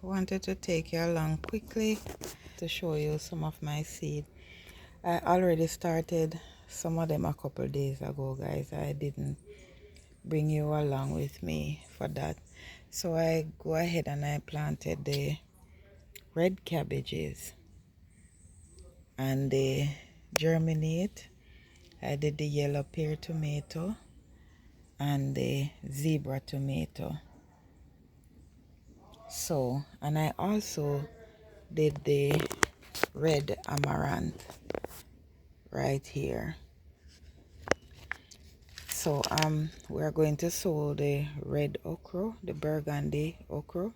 wanted to take you along quickly to show you some of my seed. I already started some of them a couple days ago, guys. I didn't bring you along with me for that. So I go ahead and I planted the red cabbages and they germinate. I did the yellow pear tomato and the zebra tomato. So, and I also did the red amaranth right here. So we're going to sow the red okra, the burgundy okra.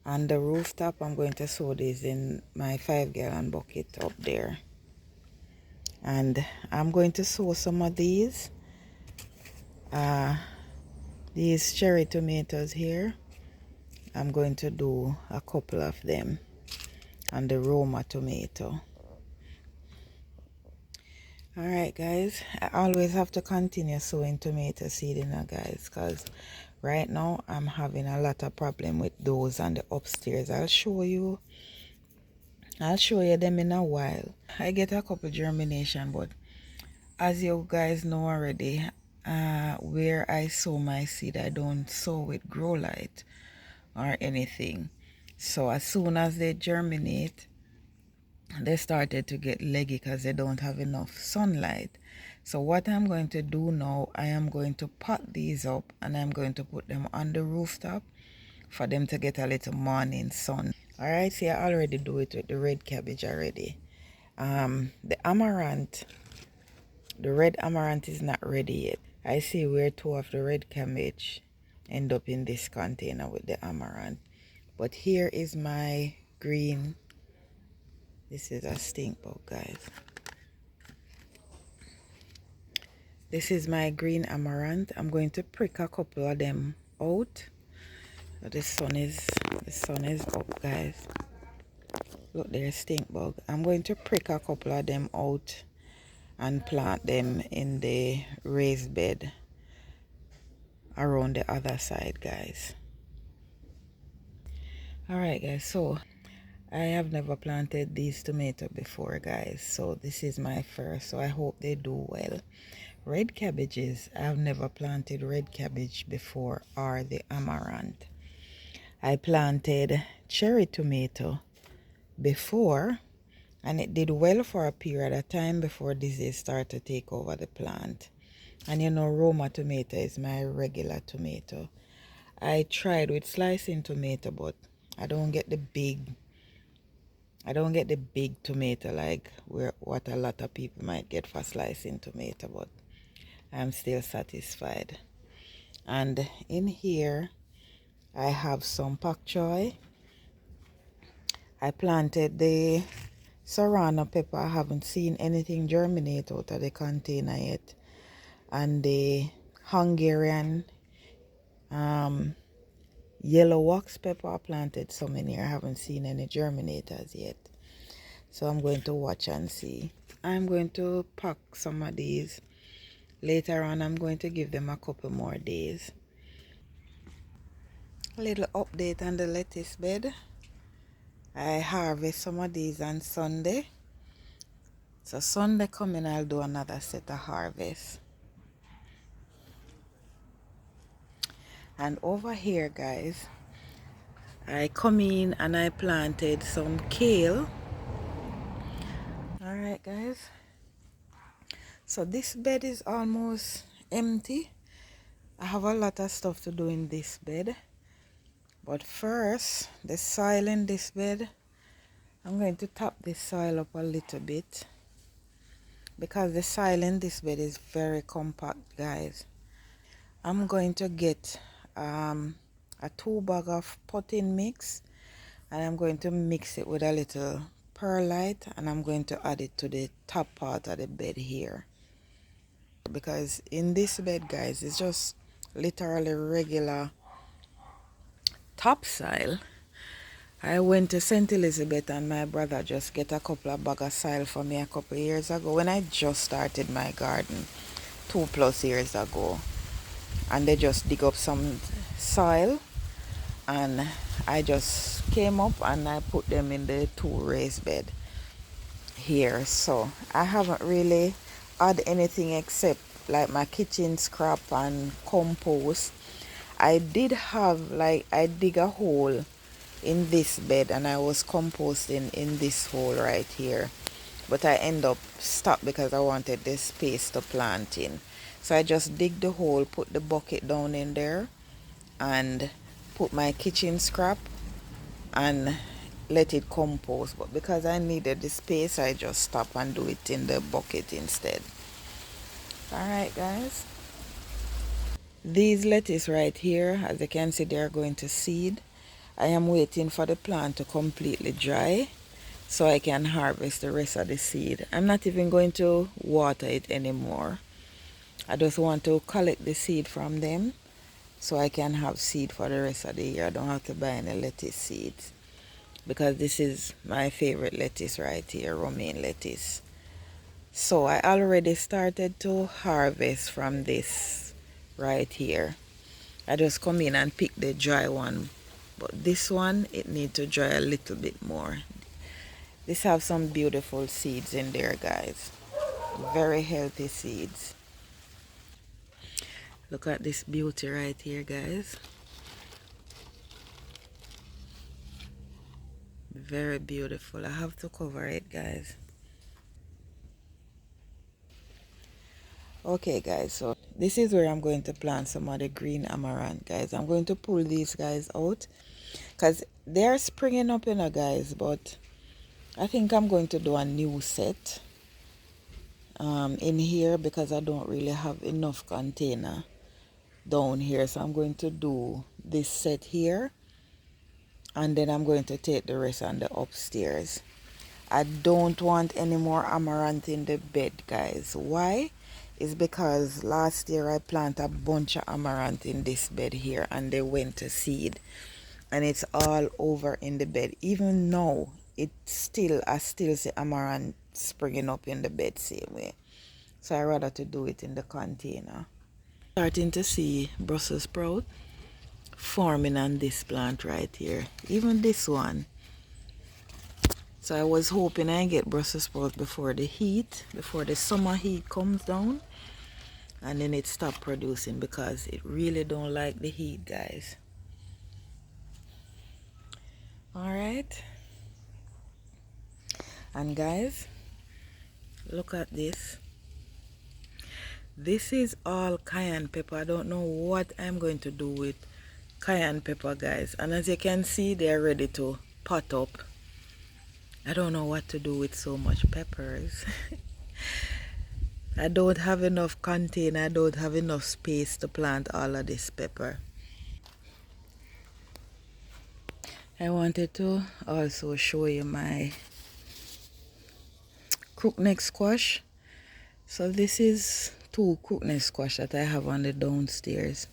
On the rooftop, I'm going to sow this in my 5-gallon bucket up there. And I'm going to sow some of these cherry tomatoes here. I'm going to do a couple of them on the Roma tomato. Alright guys, I always have to continue sowing tomato seed, you know guys, because right now I'm having a lot of problem with those on the upstairs. I'll show you them in a while. I get a couple germination, but as you guys know already, where I sow my seed, I don't sow with grow light or anything. So as soon as they germinate, they started to get leggy because they don't have enough sunlight. So what I'm going to do now, I am going to pot these up and I'm going to put them on the rooftop for them to get a little morning sun. All right, see, I already do it with the red cabbage already. The amaranth, the red amaranth is not ready yet. I see where 2 of the red cabbage end up in this container with the amaranth. But here is my green. This is a stink bug, guys. This is my green amaranth. I'm going to prick a couple of them out. The sun is up, guys. Look, there's stink bug. I'm going to prick a couple of them out and plant them in the raised bed around the other side, guys. Alright guys, so I have never planted these tomatoes before, guys, so this is my first, so I hope they do well. Red cabbages, I've never planted red cabbage before, or the amaranth. I planted cherry tomato before, and it did well for a period of time before disease started to take over the plant. And you know, Roma tomato is my regular tomato. I tried with slicing tomato, but I don't get the big tomato like what a lot of people might get for slicing tomato, but I'm still satisfied. And in here I have some pak choy. I planted the serrano pepper. I haven't seen anything germinate out of the container yet. And the Hungarian yellow wax pepper, I planted some in here. I haven't seen any germinators yet. So I'm going to watch and see. I'm going to pack some of these. Later on, I'm going to give them a couple more days. A little update on the lettuce bed. I harvest some of these on Sunday. So Sunday coming, I'll do another set of harvest. And over here, guys, I come in and I planted some kale. Alright, guys. So this bed is almost empty. I have a lot of stuff to do in this bed. But first, the soil in this bed, I'm going to top this soil up a little bit. Because the soil in this bed is very compact, guys. I'm going to get a 2 bag of potting mix. And I'm going to mix it with a little perlite. And I'm going to add it to the top part of the bed here. Because in this bed, guys, it's just literally regular topsoil. I went to St. Elizabeth and my brother just get a couple of bags of soil for me a couple of years ago when I just started my garden 2+ years ago. And they just dig up some soil and I just came up and I put them in the two raised bed here. So I haven't really add anything except like my kitchen scrap and compost. I did have, like, I dig a hole in this bed and I was composting in this hole right here, but I end up stop because I wanted this space to plant in. So I just dig the hole, put the bucket down in there, and put my kitchen scrap and let it compost. But because I needed the space, I just stop and do it in the bucket instead. All right, guys. These lettuce right here, as you can see, they are going to seed. I am waiting for the plant to completely dry so I can harvest the rest of the seed. I'm not even going to water it anymore. I just want to collect the seed from them so I can have seed for the rest of the year. I don't have to buy any lettuce seeds because this is my favorite lettuce right here, romaine lettuce. So I already started to harvest from this right here. I just come in and pick the dry one, but this one, it needs to dry a little bit more. This have some beautiful seeds in there, guys. Very healthy seeds. Look at this beauty right here, guys. Very beautiful. I have to cover it, guys. Okay, guys, so this is where I'm going to plant some of the green amaranth, guys. I'm going to pull these guys out because they're springing up, guys, but I think I'm going to do a new set in here because I don't really have enough container down here. So I'm going to do this set here, and then I'm going to take the rest on the upstairs. I don't want any more amaranth in the bed, guys. Why? It's because last year I planted a bunch of amaranth in this bed here and they went to seed, and it's all over in the bed. Even now, I still see amaranth springing up in the bed same way. So I rather to do it in the container. Starting to see Brussels sprout forming on this plant right here. Even this one. So I was hoping I get Brussels sprouts before the summer heat comes down, and then it stop producing because it really don't like the heat, guys. All right. And guys, look at this. This is all cayenne pepper. I don't know what I'm going to do with cayenne pepper, guys. And as you can see, they're ready to pot up. I don't know what to do with so much peppers. I don't have enough container. I don't have enough space to plant all of this pepper. I wanted to also show you my crookneck squash. So this is two crookneck squash that I have on the downstairs.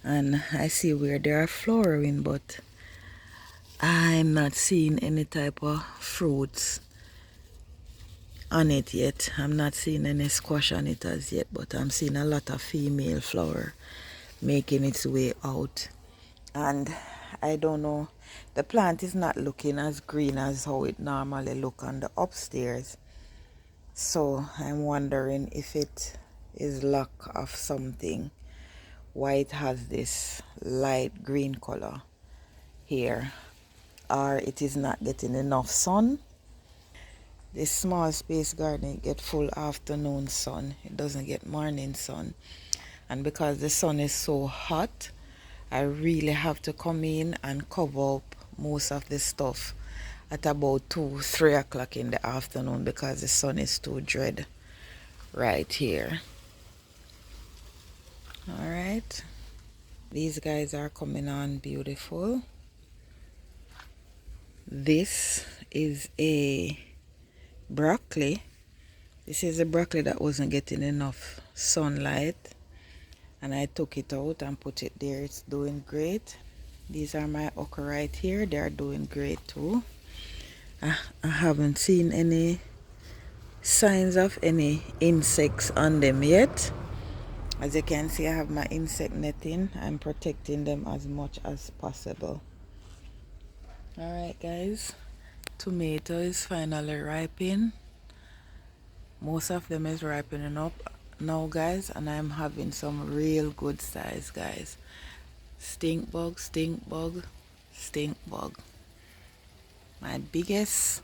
And I see where they are flowering, but I'm not seeing any type of fruits on it yet. I'm not seeing any squash on it as yet, but I'm seeing a lot of female flower making its way out. And I don't know, the plant is not looking as green as how it normally look on the upstairs. So I'm wondering if it is lack of something, why it has this light green color here, or it is not getting enough sun. This small space garden get full afternoon sun, it doesn't get morning sun. And because the sun is so hot, I really have to come in and cover up most of the stuff at about 2-3 o'clock in the afternoon because the sun is too dread right here. All right, these guys are coming on beautiful. This is a broccoli. This is a broccoli that wasn't getting enough sunlight, and I took it out and put it there. It's doing great. These are my okra right here. They are doing great too. I haven't seen any signs of any insects on them yet, As you can see, I have my insect netting. I'm protecting them as much as possible. Alright guys, tomato is finally ripening. Most of them is ripening up now guys, and I'm having some real good size guys. Stink bug, stink bug, stink bug. My biggest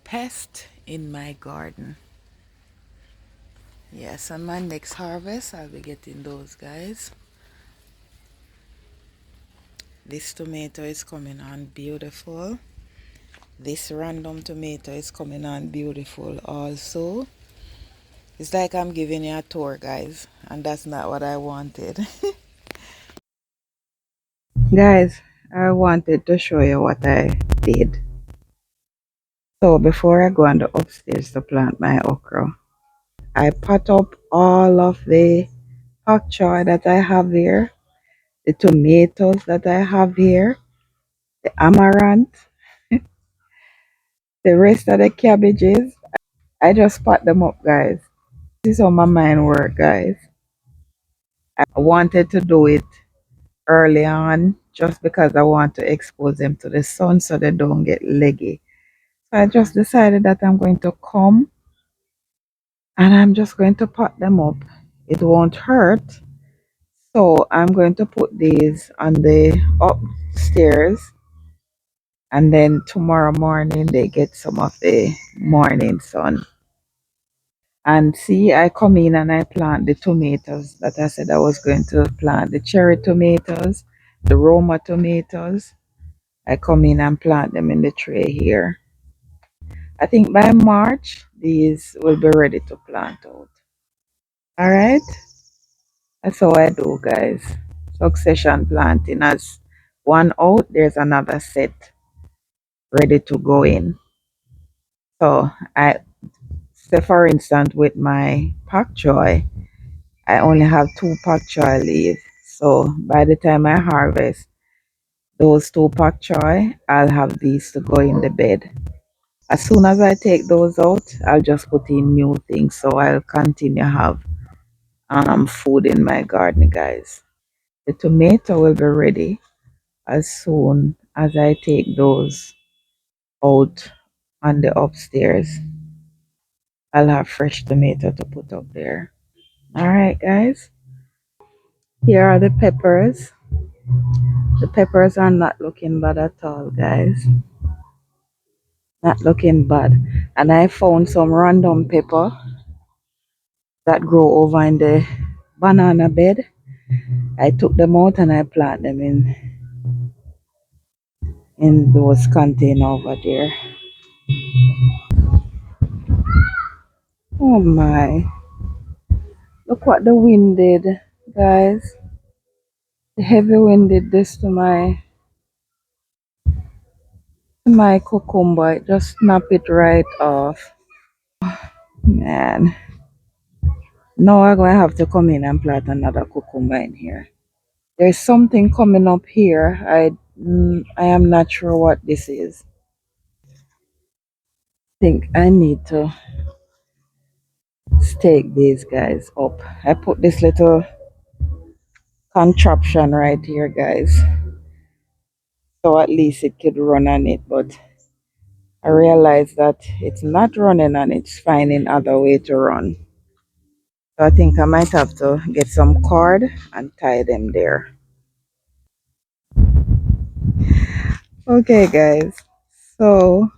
pest in my garden. Yes, on my next harvest I'll be getting those guys. This tomato is coming on beautiful. This random tomato is coming on beautiful also. It's like I'm giving you a tour guys, and that's not what I wanted. Guys, I wanted to show you what I did. So before I go on the upstairs to plant my okra, I pot up all of the pak choy that I have here, the tomatoes that I have here, the amaranth, the rest of the cabbages. I just pot them up guys. This is how my mind work guys. I wanted to do it early on just because I want to expose them to the sun so they don't get leggy. So I just decided that I'm going to come and I'm just going to pot them up. It won't hurt. So I'm going to put these on the upstairs, and then tomorrow morning they get some of the morning sun. And see, I come in and I plant the tomatoes that I said I was going to plant, the cherry tomatoes, the Roma tomatoes. I come in and plant them in the tray here. I think by March these will be ready to plant out. All right, that's how I do guys. Succession planting. As one out, there's another set ready to go in. So I say for instance with my pak choy, I only have two pak choy leaves. So by the time I harvest those two pak choy, I'll have these to go in the bed. As soon as I take those out, I'll just put in new things. So I'll continue have food in my garden, guys. The tomato will be ready as soon as I take those out on the upstairs. I'll have fresh tomato to put up there. All right, guys. Here are the peppers. The peppers are not looking bad at all, guys. Not looking bad. And I found some random pepper that grow over in the banana bed. I took them out and I plant them in those container over there. Oh my. Look what the wind did, guys. The heavy wind did this to my cucumber. It just snap it right off. Man. Now I'm gonna have to come in and plant another cucumber in here. There's something coming up here. I am not sure what this is. I think I need to stake these guys up. I put this little contraption right here, guys, so at least it could run on it, but I realized that it's not running and it's finding other way to run. So I think I might have to get some cord and tie them there. Okay guys, so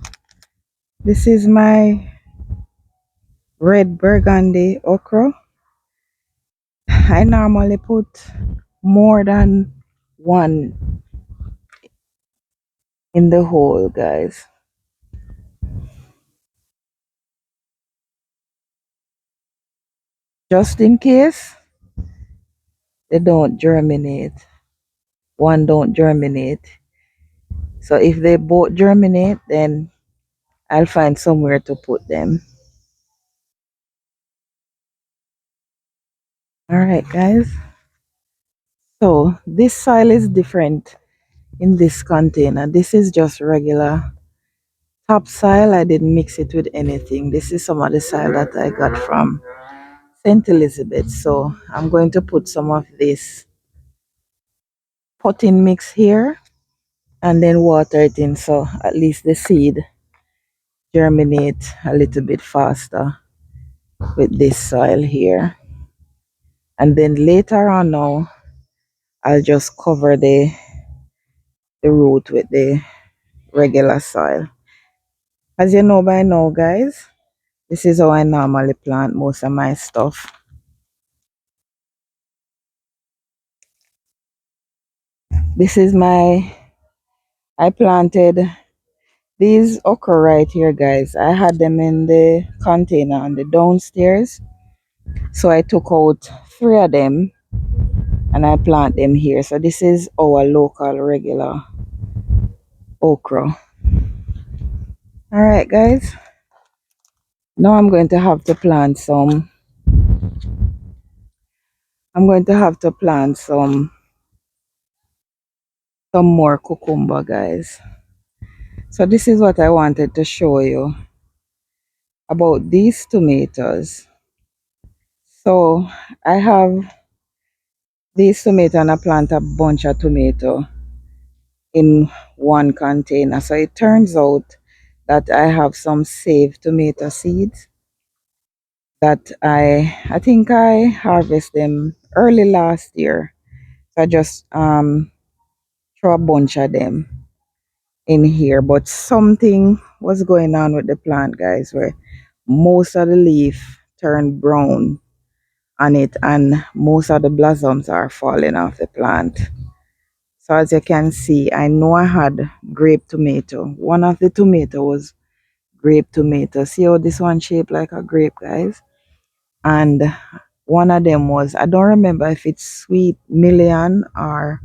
this is my red burgundy okra. I normally put more than one in the hole, guys, just in case they don't germinate. One don't germinate. So if they both germinate, then I'll find somewhere to put them. All right, guys. So this soil is different in this container. This is just regular topsoil. I didn't mix it with anything. This is some of the soil that I got from St. Elizabeth. So I'm going to put some of this potting mix here and then water it in so at least the seed germinate a little bit faster with this soil here. And then later on now, I'll just cover the root with the regular soil. As you know by now, guys, this is how I normally plant most of my stuff. This is I planted these okra right here, guys. I had them in the container on the downstairs. So I took out 3 of them and I plant them here. So this is our local regular okra. All right, guys. Now I'm going to have to plant some more cucumber, guys. So this is what I wanted to show you about these tomatoes. So I have these tomatoes and I plant a bunch of tomato in one container. So it turns out that I have some saved tomato seeds that I think I harvest them early last year. So I just throw a bunch of them in here. But something was going on with the plant, guys, where most of the leaf turned brown on it and most of the blossoms are falling off the plant. So as you can see, I know I had grape tomato. One of the tomato was grape tomato. See how this one shaped like a grape, guys? And one of them was, I don't remember if it's sweet million or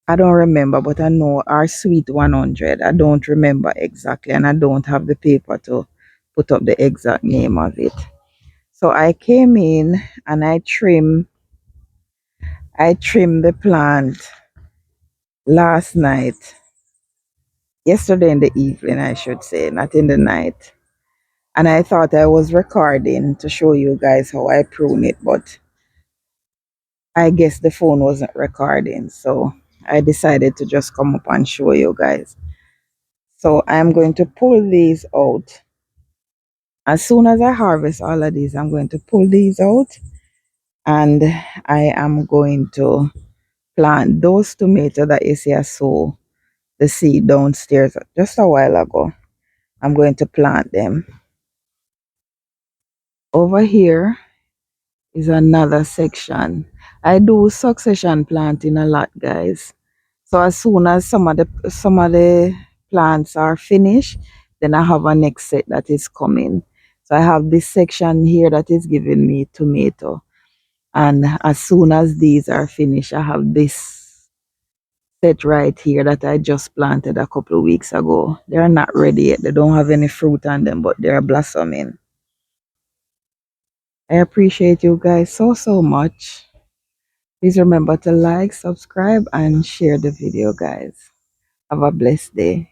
I don't remember, but I know our sweet 100. I don't remember exactly, and I don't have the paper to put up the exact name of it. So I came in and I trimmed the plant last night, yesterday in the evening, I should say, not in the night. And I thought I was recording to show you guys how I prune it, but I guess the phone wasn't recording. So I decided to just come up and show you guys. So I'm going to pull these out. As soon as I harvest all of these, I'm going to pull these out and I am going to plant those tomatoes that you see I sow the seed downstairs just a while ago. I'm going to plant them. Over here is another section. I do succession planting a lot, guys. So as soon as some of the plants are finished, then I have a next set that is coming. So I have this section here that is giving me tomato. And as soon as these are finished, I have this set right here that I just planted a couple of weeks ago. They're not ready yet. They don't have any fruit on them, but they're blossoming. I appreciate you guys so much. Please remember to like, subscribe, and share the video, guys. Have a blessed day.